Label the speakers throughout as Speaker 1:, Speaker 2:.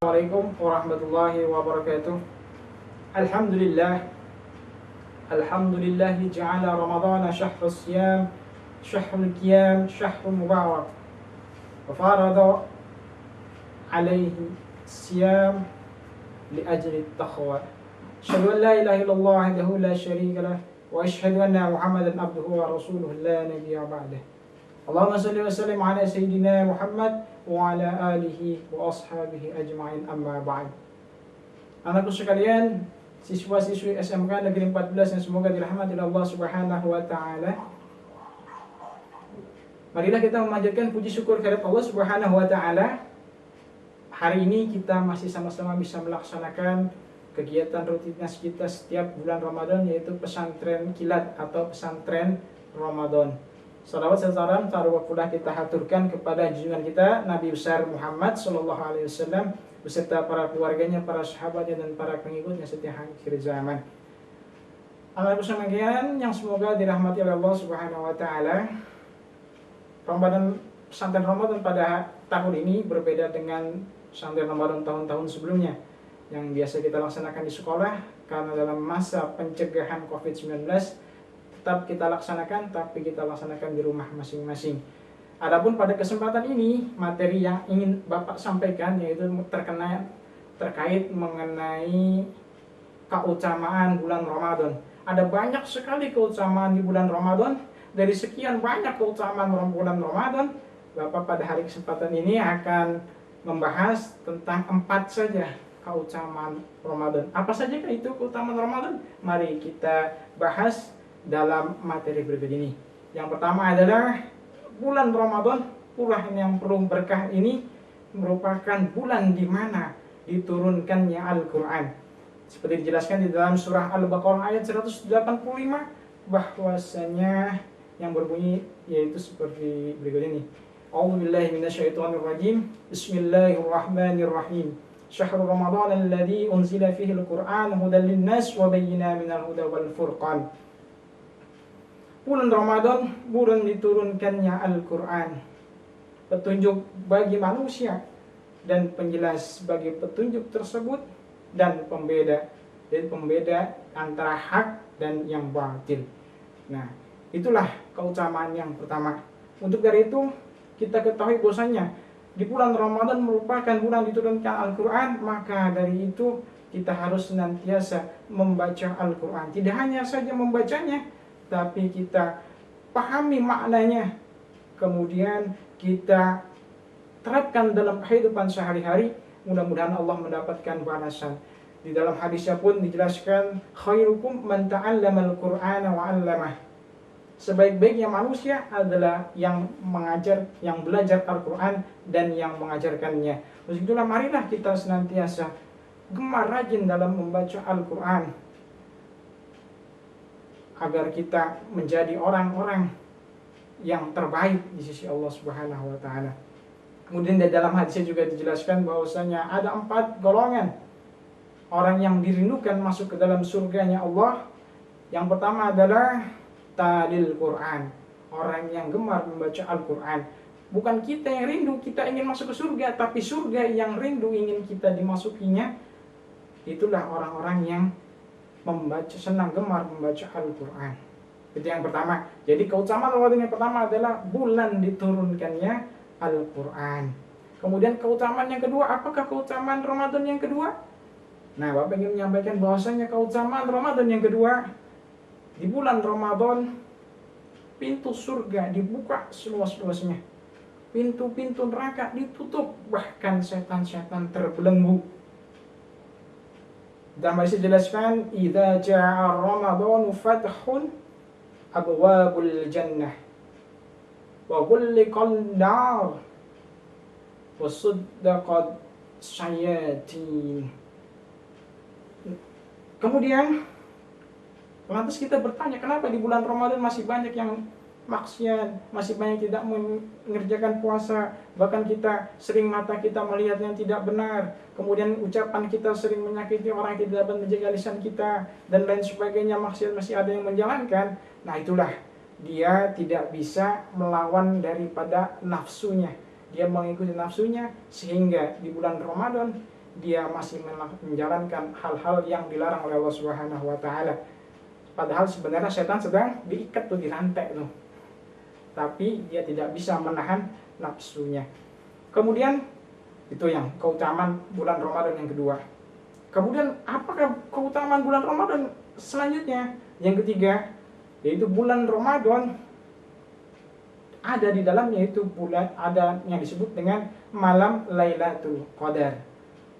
Speaker 1: Assalamualaikum warahmatullahi wabarakatuh. Alhamdulillah. Alhamdulillahi ja'ala Ramadana syahrus siyam, syahrul qiyam, syahrul mubarak. Wa farada alaihi siyam li ajli taqwa. Asyhadu an la ilaha illallah wahdahu la syarika lah wa asyhadu anna Muhammadan abduhu wa rasuluhu la nabiyya ba'dah. Allahumma salli wa sallim ala sayyidina Muhammad wa ala alihi wa ashabihi ajma'in, amma ba'd. Anakku sekalian, siswa-siswi SMK Negeri 14 yang semoga dirahmati Allah Subhanahu wa taala. Marilah kita memanjatkan puji syukur kehadirat Allah Subhanahu wa taala. Hari ini kita masih sama-sama bisa melaksanakan kegiatan rutinitas kita setiap bulan Ramadan, yaitu pesantren kilat atau pesantren Ramadan. Salawat serta taruh pula kita haturkan kepada junjungan kita Nabi besar Muhammad sallallahu alaihi wasallam beserta para keluarganya, para sahabatnya dan para pengikutnya setiap akhir zaman. Anak sekalian yang semoga dirahmati oleh Allah Subhanahu wa taala. Pesantren Ramadan pada tahun ini berbeda dengan pesantren Ramadan tahun-tahun sebelumnya yang biasa kita laksanakan di sekolah, karena dalam masa pencegahan COVID-19 tetap kita laksanakan, tapi kita laksanakan di rumah masing-masing. Adapun pada kesempatan ini, materi yang ingin Bapak sampaikan yaitu terkait mengenai keutamaan bulan Ramadan. Ada banyak sekali keutamaan di bulan Ramadan. Dari sekian banyak keutamaan bulan Ramadan, Bapak pada hari kesempatan ini akan membahas tentang 4 saja keutamaan Ramadan. Apa saja itu keutamaan Ramadan? Mari kita bahas dalam materi berikut ini. Yang pertama adalah bulan Ramadan, bulan yang penuh berkah ini merupakan bulan di mana diturunkannya Al-Quran. Seperti dijelaskan di dalam surah Al-Baqarah ayat 185, bahwasanya yang berbunyi yaitu seperti berikut ini. A'udzubillahi minasyaitonirrajim. Bismillahirrahmanirrahim. Syahrul Ramadan alladzi unzila fihi al-Qur'an hudan lin-nas wa bayyinatin minal huda wal furqan. Bulan Ramadan, bulan diturunkannya Al-Quran, petunjuk bagi manusia dan penjelas bagi petunjuk tersebut, dan pembeda antara hak dan yang batil. Nah, itulah keutamaan yang pertama. Untuk dari itu kita ketahui bahwasanya di bulan Ramadan merupakan bulan diturunkan Al-Quran, maka dari itu kita harus senantiasa membaca Al-Quran. Tidak hanya saja membacanya, tapi kita pahami maknanya, kemudian kita terapkan dalam kehidupan sehari-hari. Mudah-mudahan Allah mendapatkan balasan. Di dalam hadisnya pun dijelaskan, khairukum man ta'allamal Qur'ana wa 'allamah. Sebaik-baiknya manusia adalah yang belajar Al-Quran dan yang mengajarkannya. Untuk itulah marilah kita senantiasa gemar rajin dalam membaca Al-Quran, agar kita menjadi orang-orang yang terbaik di sisi Allah Subhanahu wa taala. Kemudian di dalam hadisnya juga dijelaskan bahwasanya ada 4 golongan orang yang dirindukan masuk ke dalam surganya Allah. Yang pertama adalah talil Quran, orang yang gemar membaca Al-Quran. Bukan kita yang rindu kita ingin masuk ke surga, tapi surga yang rindu ingin kita dimasukinya. Itulah orang-orang yang senang gemar membaca Al-Quran. Itu yang pertama. Jadi keutamaan Ramadan yang pertama adalah bulan diturunkannya Al-Quran. Kemudian keutamaan yang kedua, apakah keutamaan Ramadan yang kedua? Nah, Bapak ingin menyampaikan bahwasanya keutamaan Ramadan yang kedua, di bulan Ramadan pintu surga dibuka seluas-luasnya, pintu-pintu neraka ditutup, bahkan setan-setan terbelenggu. Dan masih dijelaskan, idza ja'a Ramadhanu fathun abwabul jannah wa ghulliqan nar wa suddaqat syayatin. Kemudian lantas kita bertanya, kenapa di bulan Ramadan masih banyak yang maksiat, masih banyak tidak mengerjakan puasa, bahkan kita sering mata kita melihat yang tidak benar, kemudian ucapan kita sering menyakiti orang yang tidak dapat menjaga lisan kita, dan lain sebagainya, maksiat masih ada yang menjalankan. Nah, itulah dia tidak bisa melawan daripada nafsunya. Dia mengikuti nafsunya, sehingga di bulan Ramadan dia masih menjalankan hal-hal yang dilarang oleh Allah Subhanahu wa taala. Padahal sebenarnya setan sedang diikat tuh, dirantai tuh. Tapi dia tidak bisa menahan nafsunya. Kemudian itu yang keutamaan bulan Ramadan yang kedua. Kemudian apakah keutamaan bulan Ramadan selanjutnya? Yang ketiga, yaitu bulan Ramadan ada di dalamnya itu bulan ada yang disebut dengan malam Lailatul Qadar.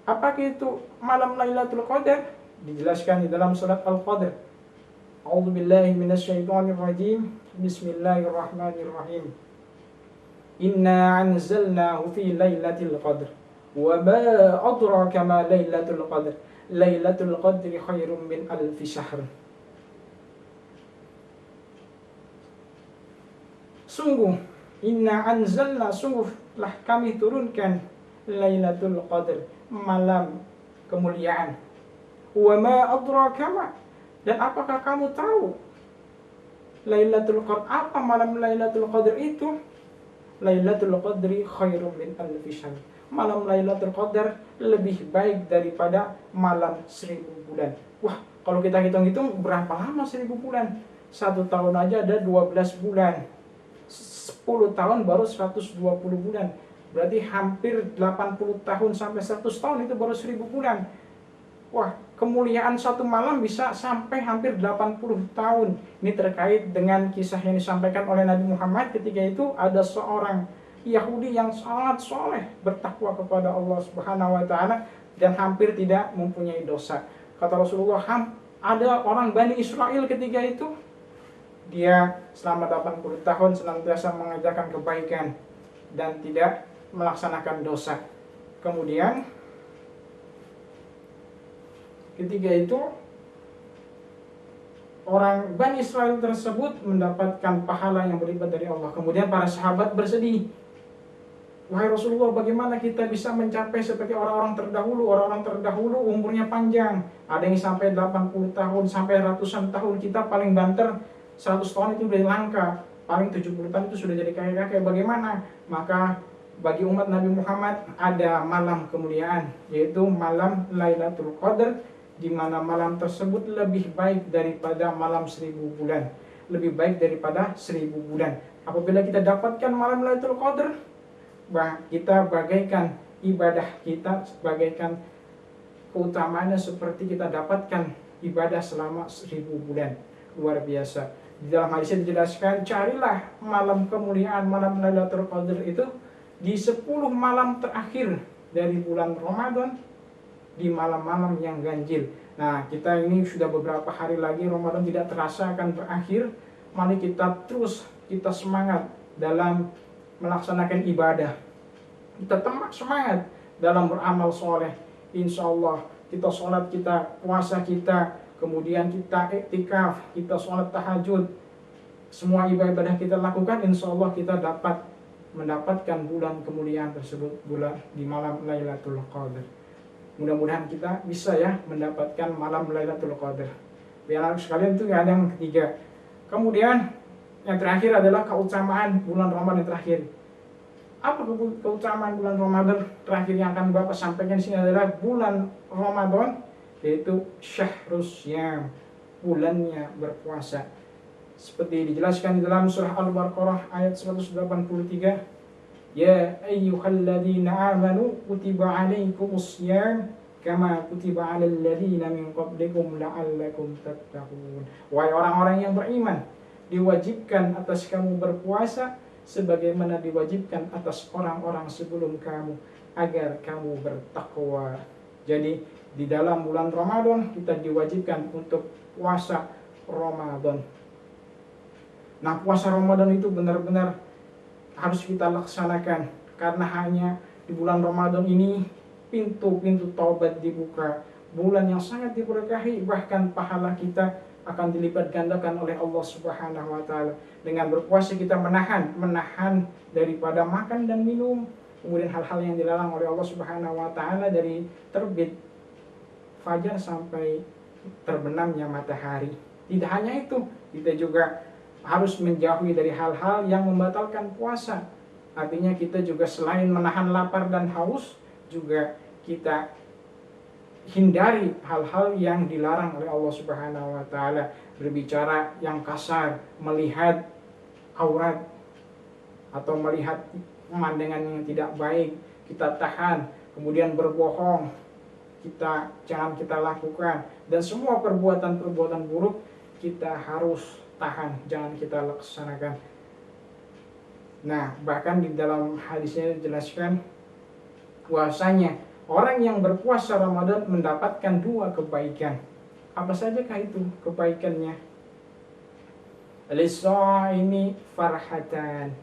Speaker 1: Apakah itu malam Lailatul Qadar? Dijelaskan di dalam surat Al-Qadr. A'udzubillahi minasyaitonirrajim. Bismillahirrahmanirrahim. Inna anzalnahu fi lailatul qadr. Wa ma adraka ma lailatul qadr. Lailatul qadri khairum min alfi syahr. Sungguh, inna anzalna, sungguh telah kami turunkan Lailatul Qadr, malam kemuliaan. Wa ma adraka ma, dan apakah kamu tahu Lailatul Qadr, apa malam Lailatul Qadr itu? Lailatul Qadri khairum min alfi syahr. Malam Lailatul Qadar lebih baik daripada malam 1000 bulan. Wah, kalau kita hitung-hitung berapa lama 1000 bulan? 1 tahun aja ada 12 bulan. 10 tahun baru 120 bulan. Berarti hampir 80 tahun sampai 100 tahun itu baru 1000 bulan. Wah, kemuliaan satu malam bisa sampai hampir 80 tahun. Ini terkait dengan kisah yang disampaikan oleh Nabi Muhammad ketika itu ada seorang Yahudi yang sangat soleh, bertakwa kepada Allah Subhanahu wa taala dan hampir tidak mempunyai dosa. Kata Rasulullah, ada orang Bani Israel ketika itu, dia selama 80 tahun senantiasa mengajarkan kebaikan dan tidak melaksanakan dosa. Kemudian ketika itu orang Bani Israel tersebut mendapatkan pahala yang berlipat dari Allah. Kemudian para sahabat bersedih. Wahai Rasulullah, bagaimana kita bisa mencapai seperti orang-orang terdahulu? Orang-orang terdahulu umurnya panjang. Ada yang sampai 80 tahun, sampai ratusan tahun. Kita paling banter 100 tahun itu udah langka. Paling 70 tahun itu sudah jadi kakek-kakek. Bagaimana? Maka bagi umat Nabi Muhammad ada malam kemuliaan, yaitu malam Lailatul Qadar, di mana malam tersebut lebih baik daripada malam 1000 bulan. Lebih baik daripada 1000 bulan. Apabila kita dapatkan malam Lailatul Qadar, kita bagaikan ibadah kita, bagaikan keutamaannya seperti kita dapatkan ibadah selama 1000 bulan. Luar biasa. Di dalam hadis dijelaskan, carilah malam kemuliaan, malam Lailatul Qadar itu di 10 malam terakhir dari bulan Ramadan, di malam-malam yang ganjil. Nah, kita ini sudah beberapa hari lagi Ramadan tidak terasa akan berakhir. Mari kita terus, kita semangat dalam melaksanakan ibadah. Kita semangat dalam beramal soleh. Insya Allah kita sholat, kita puasa kita, kemudian kita iktikaf, kita sholat tahajud, semua ibadah kita lakukan, insya Allah kita dapat mendapatkan bulan kemuliaan tersebut, bulan di malam Lailatul Qadar. Mudah-mudahan kita bisa ya mendapatkan malam Lailatul Qadar. Biar sekalian itu ada yang ketiga. Kemudian yang terakhir adalah keutamaan bulan Ramadan yang terakhir. Apa keutamaan bulan Ramadan terakhir yang akan Bapak sampaikan di sini adalah bulan Ramadan, yaitu Syahrus Syam, bulannya berpuasa. Seperti dijelaskan di dalam surah Al-Baqarah ayat 183, ya ayyuhalladzina amanu kutiba alaikumus syiyam kama kutiba alal ladzina min qablikum la'allakum tattaqun. Wahai orang-orang yang beriman, diwajibkan atas kamu berpuasa sebagaimana diwajibkan atas orang-orang sebelum kamu agar kamu bertakwa. Jadi di dalam bulan Ramadan kita diwajibkan untuk puasa Ramadan. Nah, puasa Ramadan itu benar-benar harus kita laksanakan, karena hanya di bulan Ramadan ini pintu-pintu taubat dibuka. Bulan yang sangat diberkahi, bahkan pahala kita akan dilipat gandakan oleh Allah Subhanahu wa taala. Dengan berpuasa kita menahan daripada makan dan minum, kemudian hal-hal yang dilarang oleh Allah Subhanahu wa taala dari terbit fajar sampai terbenamnya matahari. Tidak hanya itu, kita juga harus menjauhi dari hal-hal yang membatalkan puasa. Artinya kita juga selain menahan lapar dan haus, juga kita hindari hal-hal yang dilarang oleh Allah Subhanahu wa taala, berbicara yang kasar, melihat aurat atau melihat pemandangan yang tidak baik, kita tahan. Kemudian berbohong, jangan kita lakukan, dan semua perbuatan-perbuatan buruk kita harus tahan, jangan kita laksanakan. Nah, bahkan di dalam hadisnya dijelaskan bahwasanya orang yang berpuasa Ramadan mendapatkan 2 kebaikan. Apa sajakah itu kebaikannya? Lis-shaimi farhatan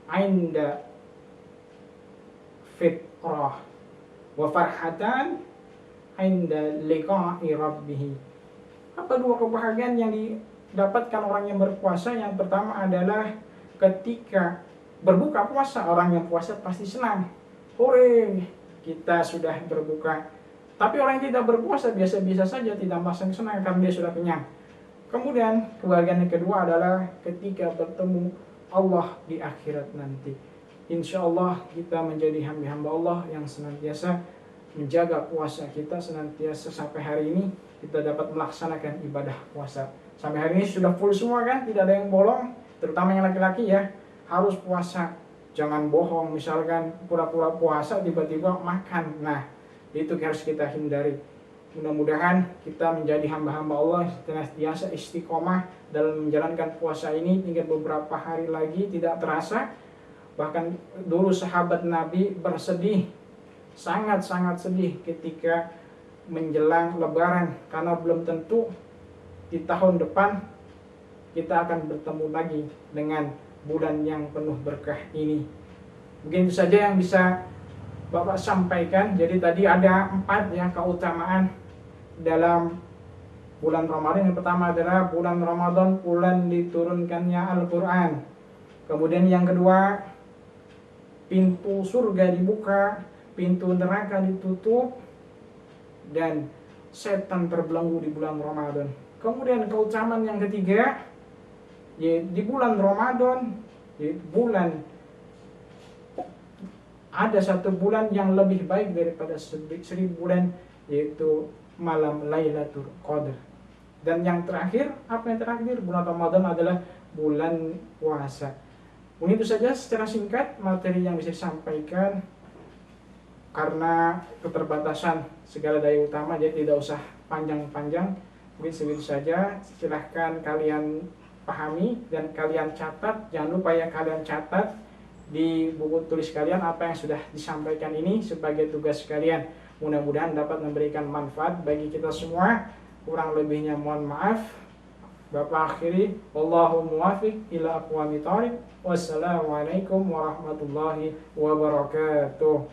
Speaker 1: inda fitrah wa farhatan inda liqa'i rabbih. Apa 2 kebahagiaan yang didapatkan orang yang berpuasa? Yang pertama adalah ketika berbuka puasa, orang yang puasa pasti senang. Hore, kita sudah berbuka. Tapi orang yang tidak berpuasa biasa-biasa saja, tidak merasa senang karena dia sudah kenyang. Kemudian kebahagiaan yang kedua adalah ketika bertemu Allah di akhirat nanti. Insya Allah kita menjadi hamba-hamba Allah yang senantiasa menjaga puasa kita, senantiasa sampai hari ini kita dapat melaksanakan ibadah puasa. Sampai hari ini sudah full semua kan, tidak ada yang bolong, terutama yang laki-laki ya, harus puasa. Jangan bohong, misalkan pura-pura puasa tiba-tiba makan. Nah, itu harus kita hindari. Mudah-mudahan kita menjadi hamba-hamba Allah senantiasa istiqomah dalam menjalankan puasa ini. Tinggal beberapa hari lagi, tidak terasa. Bahkan dulu sahabat Nabi bersedih, sangat-sangat sedih ketika menjelang Lebaran, karena belum tentu di tahun depan kita akan bertemu lagi dengan bulan yang penuh berkah ini. Mungkin itu saja yang bisa Bapak sampaikan. Jadi tadi ada 4 ya keutamaan dalam bulan Ramadan. Yang pertama adalah bulan Ramadan, bulan diturunkannya Al-Quran. Kemudian yang kedua, pintu surga dibuka, pintu neraka ditutup, dan setan terbelenggu di bulan Ramadan. Kemudian keutamaan yang ketiga, di bulan Ramadan, ada 1 bulan yang lebih baik daripada 1000 bulan, yaitu malam Lailatul Qadar. Dan yang terakhir, apa yang terakhir? Bulan Ramadan adalah bulan puasa. Mungkin itu saja secara singkat materi yang bisa disampaikan. Karena keterbatasan segala daya utama, jadi tidak usah panjang-panjang. Mungkin segitu saja. Silahkan kalian pahami dan kalian catat. Jangan lupa ya, kalian catat di buku tulis kalian apa yang sudah disampaikan ini sebagai tugas kalian. Mudah-mudahan dapat memberikan manfaat bagi kita semua. Kurang lebihnya mohon maaf. Bapak akhiri, wallahu muwafiq ila aqwamit thoriq. Wassalamualaikum warahmatullahi wabarakatuh.